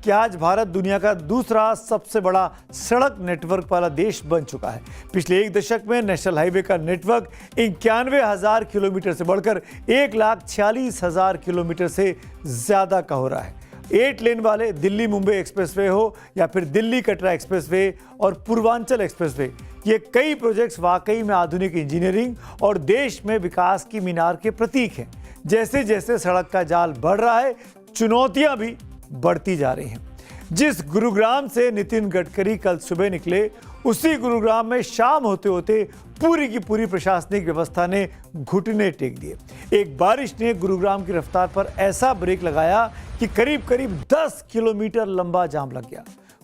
कि आज भारत दुनिया का दूसरा सबसे बड़ा सड़क नेटवर्क वाला देश बन चुका है। पिछले एक दशक में नेशनल हाईवे का नेटवर्क 91,000 किलोमीटर से बढ़कर 1,46,000 किलोमीटर से ज़्यादा का हो रहा है। 8 लेन वाले दिल्ली मुंबई एक्सप्रेसवे हो या फिर दिल्ली कटरा एक्सप्रेसवे और पूर्वांचल एक्सप्रेसवे, ये कई प्रोजेक्ट्स वाकई में आधुनिक इंजीनियरिंग और देश में विकास की मीनार के प्रतीक हैं। जैसे जैसे सड़क का जाल बढ़ रहा है, चुनौतियां भी बढ़ती जा रही हैं। जिस गुरुग्राम से नितिन गडकरी कल सुबह निकले, उसी गुरुग्राम में शाम होते होते पूरी की पूरी प्रशासनिक व्यवस्था ने घुटने टेक दिए। एक बारिश ने गुरुग्राम की रफ्तार पर ऐसा ब्रेक लगाया कि करीब करीब 10 किलोमीटर लंबा जाम लग गया।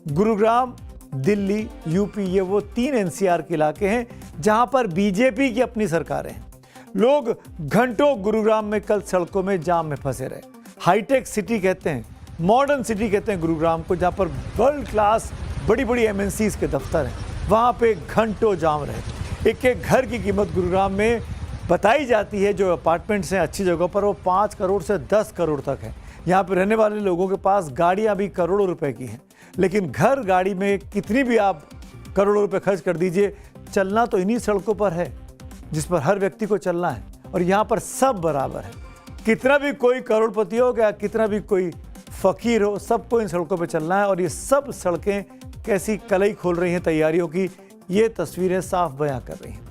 गुरुग्राम, दिल्ली, यूपी, ये वो 3 एनसीआर के इलाके हैं जहां पर बीजेपी की अपनी सरकारें हैं। लोग घंटों गुरुग्राम में कल सड़कों में जाम में फंसे रहे। हाईटेक सिटी कहते हैं, मॉडर्न सिटी कहते हैं गुरुग्राम को, जहां पर वर्ल्ड क्लास बड़ी बड़ी एमएनसीज के दफ्तर हैं। वहां पे घंटों जाम रहे। एक एक घर की कीमत गुरुग्राम में बताई जाती है, जो अपार्टमेंट्स हैं अच्छी जगहों पर, वो 5 करोड़ से 10 करोड़ तक है। यहाँ पर रहने वाले लोगों के पास गाड़ियाँ भी करोड़ों रुपए की हैं, लेकिन घर गाड़ी में कितनी भी आप करोड़ों रुपए खर्च कर दीजिए, चलना तो इन्हीं सड़कों पर है जिस पर हर व्यक्ति को चलना है। और यहाँ पर सब बराबर है, कितना भी कोई करोड़पति हो या कितना भी कोई फकीर हो, सबको इन सड़कों पर चलना है। और ये सब सड़कें कैसी कलई खोल रही हैं तैयारियों की, ये तस्वीरें साफ बयां कर रही हैं।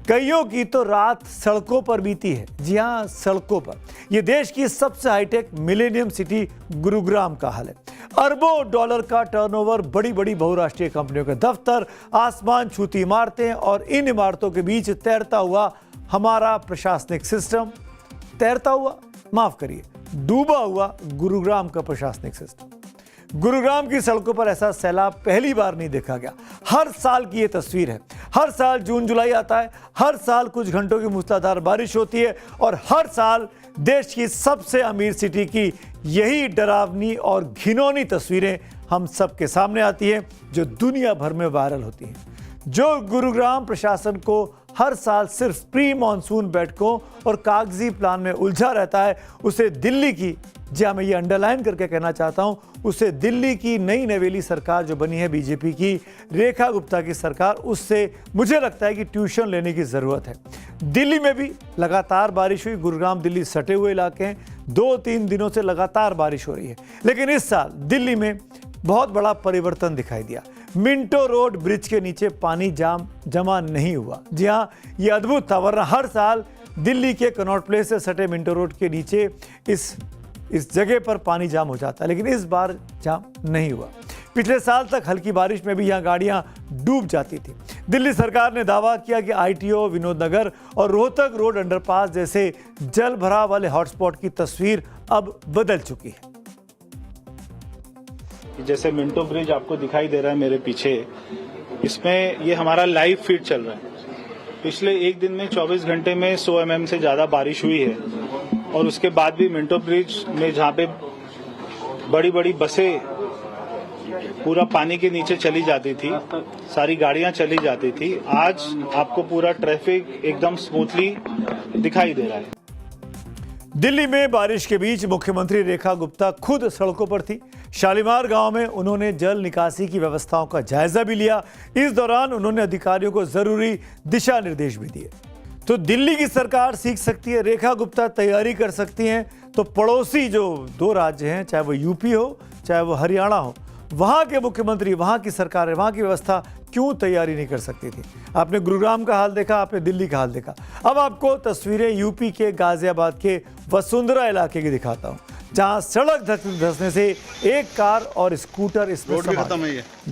कईयों की तो रात सड़कों पर बीती है। जी हाँ, सड़कों पर। यह देश की सबसे हाईटेक मिलेनियम सिटी गुरुग्राम का हाल है। अरबों डॉलर का टर्नओवर, बड़ी बड़ी बहुराष्ट्रीय कंपनियों के दफ्तर, आसमान छूती इमारतें और इन इमारतों के बीच तैरता हुआ हमारा प्रशासनिक सिस्टम। तैरता हुआ, माफ करिए, डूबा हुआ गुरुग्राम का प्रशासनिक सिस्टम। गुरुग्राम की सड़कों पर ऐसा सैलाब पहली बार नहीं देखा गया। हर साल की ये तस्वीर है। हर साल जून जुलाई आता है, हर साल कुछ घंटों की मूसलाधार बारिश होती है और हर साल देश की सबसे अमीर सिटी की यही डरावनी और घिनौनी तस्वीरें हम सबके सामने आती हैं, जो दुनिया भर में वायरल होती हैं। जो गुरुग्राम प्रशासन को हर साल सिर्फ प्री मॉनसून बैठकों और कागजी प्लान में उलझा रहता है, उसे दिल्ली की, जी मैं ये अंडरलाइन करके कहना चाहता हूं, उसे दिल्ली की नई नवेली सरकार जो बनी है बीजेपी की, रेखा गुप्ता की सरकार, उससे मुझे लगता है कि ट्यूशन लेने की ज़रूरत है। दिल्ली में भी लगातार बारिश हुई। गुरुग्राम दिल्ली सटे हुए इलाके हैं, 2-3 दिनों से लगातार बारिश हो रही है। लेकिन इस साल दिल्ली में बहुत बड़ा परिवर्तन दिखाई दिया। मिंटो रोड ब्रिज के नीचे पानी जमा नहीं हुआ। जी हाँ, ये अद्भुत था, वरना हर साल दिल्ली के कनॉट प्लेस से सटे मिंटो रोड के नीचे इस जगह पर पानी जाम हो जाता है, लेकिन इस बार जाम नहीं हुआ। पिछले साल तक हल्की बारिश में भी यहाँ गाड़ियाँ डूब जाती थी। दिल्ली सरकार ने दावा किया कि आईटीओ, विनोद नगर और रोहतक रोड अंडरपास जैसे जल भराव वाले हॉटस्पॉट की तस्वीर अब बदल चुकी है। जैसे मिंटो ब्रिज आपको दिखाई दे रहा है मेरे पीछे, इसमें ये हमारा लाइव फीड चल रहा है। पिछले एक दिन में 24 घंटे में 100 mm से ज्यादा बारिश हुई है और उसके बाद भी मिंटो ब्रिज में जहाँ पे बड़ी बड़ी बसें पूरा पानी के नीचे चली जाती थी, सारी गाड़ियां चली जाती थी, आज आपको पूरा ट्रैफिक एकदम स्मूथली दिखाई दे रहा है। दिल्ली में बारिश के बीच मुख्यमंत्री रेखा गुप्ता खुद सड़कों पर थी। शालीमार गांव में उन्होंने जल निकासी की व्यवस्थाओं का जायजा भी लिया। इस दौरान उन्होंने अधिकारियों को जरूरी दिशा निर्देश भी दिए। तो दिल्ली की सरकार सीख सकती है, रेखा गुप्ता तैयारी कर सकती हैं, तो पड़ोसी जो 2 राज्य हैं, चाहे वो यूपी हो चाहे वो हरियाणा हो, वहां के मुख्यमंत्री, वहां की सरकार, वहां की व्यवस्था क्यों तैयारी नहीं कर सकती थी। आपने गुरुग्राम का हाल देखा, आपने दिल्ली का हाल देखा। अब आपको तस्वीरें यूपी के गाजियाबाद के वसुंधरा इलाके की दिखाता हूं, जहां सड़क धंसने से एक कार और स्कूटर इसमें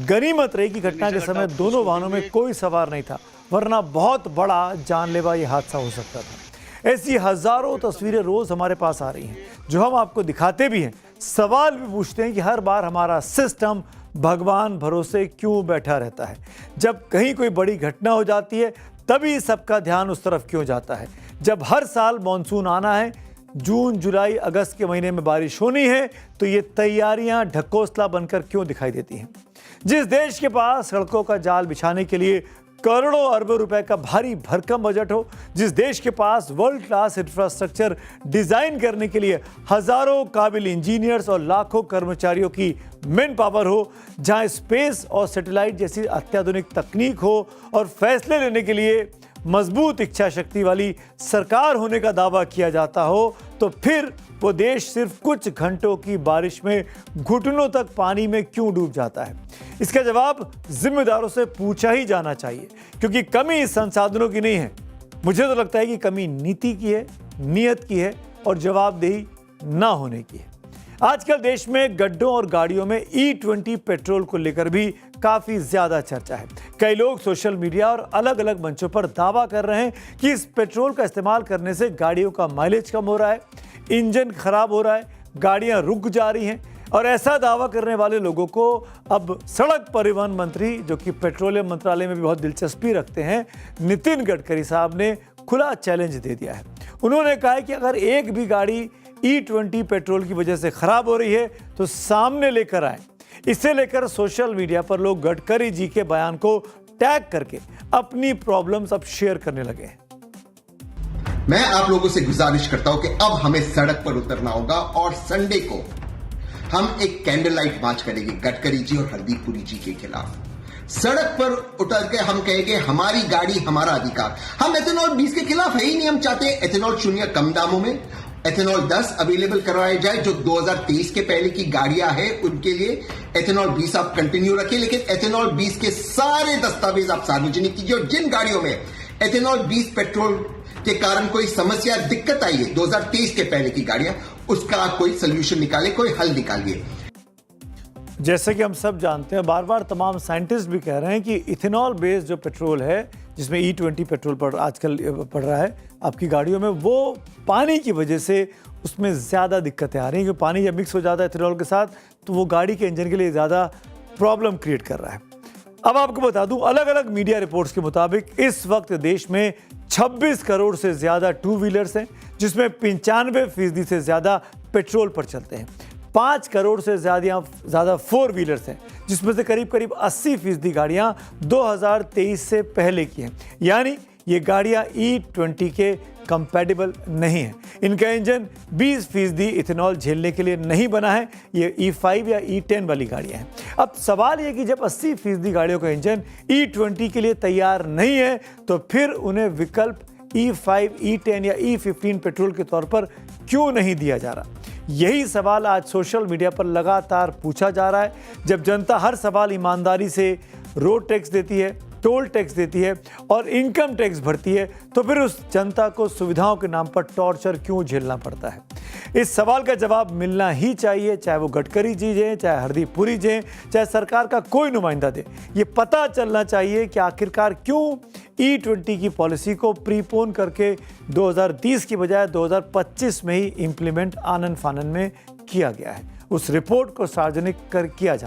गनीमत रही कि घटना के समय दोनों वाहनों में कोई सवार नहीं था, वरना बहुत बड़ा जानलेवा ये हादसा हो सकता था। ऐसी हजारों तस्वीरें रोज हमारे पास आ रही हैं, जो हम आपको दिखाते भी हैं। सवाल भी पूछते हैं कि हर बार हमारा सिस्टम भगवान भरोसे क्यों बैठा रहता है। जब कहीं कोई बड़ी घटना हो जाती है तभी सबका ध्यान उस तरफ क्यों जाता है। जब हर साल मॉनसून आना है, जून जुलाई अगस्त के महीने में बारिश होनी है, तो ये तैयारियां ढकोसला बनकर क्यों दिखाई देती हैं। जिस देश के पास सड़कों का जाल बिछाने के लिए करोड़ों अरबों रुपए का भारी भरकम बजट हो, जिस देश के पास वर्ल्ड क्लास इंफ्रास्ट्रक्चर डिजाइन करने के लिए हजारों काबिल इंजीनियर्स और लाखों कर्मचारियों की मैन पावर हो, जहां स्पेस और सैटेलाइट जैसी अत्याधुनिक तकनीक हो और फैसले लेने के लिए मजबूत इच्छा शक्ति वाली सरकार होने का दावा किया जाता हो, तो फिर वो देश सिर्फ कुछ घंटों की बारिश में घुटनों तक पानी में क्यों डूब जाता है? इसका जवाब जिम्मेदारों से पूछा ही जाना चाहिए, क्योंकि कमी संसाधनों की नहीं है। मुझे तो लगता है कि कमी नीति की है, नियत की है और जवाबदेही ना होने की है। आजकल देश में गड्ढों और गाड़ियों में E20 पेट्रोल को लेकर भी काफी ज्यादा चर्चा है। कई लोग सोशल मीडिया और अलग अलग मंचों पर दावा कर रहे हैं कि इस पेट्रोल का इस्तेमाल करने से गाड़ियों का माइलेज कम हो रहा है, इंजन खराब हो रहा है, गाड़ियां रुक जा रही हैं। और ऐसा दावा करने वाले लोगों को अब सड़क परिवहन मंत्री, जो कि पेट्रोलियम मंत्रालय में भी बहुत दिलचस्पी रखते हैं, नितिन गडकरी साहब ने खुला चैलेंज दे दिया है। उन्होंने कहा है कि अगर एक भी गाड़ी E20 पेट्रोल की वजह से खराब हो रही है तो सामने लेकर आए। इसे लेकर सोशल मीडिया पर लोग गडकरी जी के बयान को टैग करके अपनी प्रॉब्लम्स अब शेयर करने लगे हैं। मैं आप लोगों से गुजारिश करता हूं कि अब हमें सड़क पर उतरना होगा और संडे को हम एक कैंडल लाइट मार्च करेंगे गडकरी जी और हरदीप पुरी जी के खिलाफ। सड़क पर उतर के हम कहेंगे हमारी गाड़ी हमारा अधिकार। हम एथेनॉल 20 के खिलाफ है ही नहीं। हम चाहते हैं एथेनॉल 0 कम दामों में, एथेनॉल 10 अवेलेबल करवाया जाए। जो 2023 के पहले की गाड़ियां हैं उनके लिए एथेनॉल 20 आप कंटिन्यू रखें, लेकिन एथेनॉल 20 के सारे दस्तावेज आप सार्वजनिक कीजिए। और जिन गाड़ियों में एथेनॉल 20 पेट्रोल के कारण कोई समस्या दिक्कत आई है 2023 के पहले की गाड़ियां, उसका आप कोई सोल्यूशन निकाले, कोई हल निकालिए। जैसे कि हम सब जानते हैं, बार बार तमाम साइंटिस्ट भी कह रहे हैं कि इथेनॉल बेस्ड जो पेट्रोल है, जिसमें E20 पेट्रोल पर आजकल पड़ रहा है आपकी गाड़ियों में, वो पानी की वजह से उसमें ज़्यादा दिक्कतें आ रही हैं। क्योंकि पानी जब मिक्स हो जाता है इथेनॉल के साथ तो वो गाड़ी के इंजन के लिए ज़्यादा प्रॉब्लम क्रिएट कर रहा है। अब आपको बता दूं, अलग अलग मीडिया रिपोर्ट्स के मुताबिक इस वक्त देश में 26 करोड़ से ज़्यादा टू व्हीलर्स हैं, जिसमें 95% से ज़्यादा पेट्रोल पर चलते हैं। 5 करोड़ से ज़्यादा 4 व्हीलर्स हैं, जिसमें से करीब 80% गाड़ियां 2023 से पहले की हैं। यानी ये गाड़ियां E20 के कंपैटिबल नहीं है। इनका इंजन 20% इथेनॉल झेलने के लिए नहीं बना है। ये E5 या E10 वाली गाड़ियां हैं। अब सवाल ये कि जब 80% गाड़ियों का इंजन E20 के लिए तैयार नहीं है, तो फिर उन्हें विकल्प E5, E10 या E15 पेट्रोल के तौर पर क्यों नहीं दिया जा रहा? यही सवाल आज सोशल मीडिया पर लगातार पूछा जा रहा है। जब जनता हर सवाल ईमानदारी से रोड टैक्स देती है, टोल टैक्स देती है और इनकम टैक्स भरती है, तो फिर उस जनता को सुविधाओं के नाम पर टॉर्चर क्यों झेलना पड़ता है? इस सवाल का जवाब मिलना ही चाहिए, चाहे वो गडकरी जी हैं, चाहे हरदीप पुरी जी हैं, चाहे सरकार का कोई नुमाइंदा दे। ये पता चलना चाहिए कि आखिरकार क्यों E20 की पॉलिसी को प्रीपोन करके 2030 की बजाय 2025 में ही इम्प्लीमेंट आनन फानन में किया गया है। उस रिपोर्ट को सार्वजनिक किया जा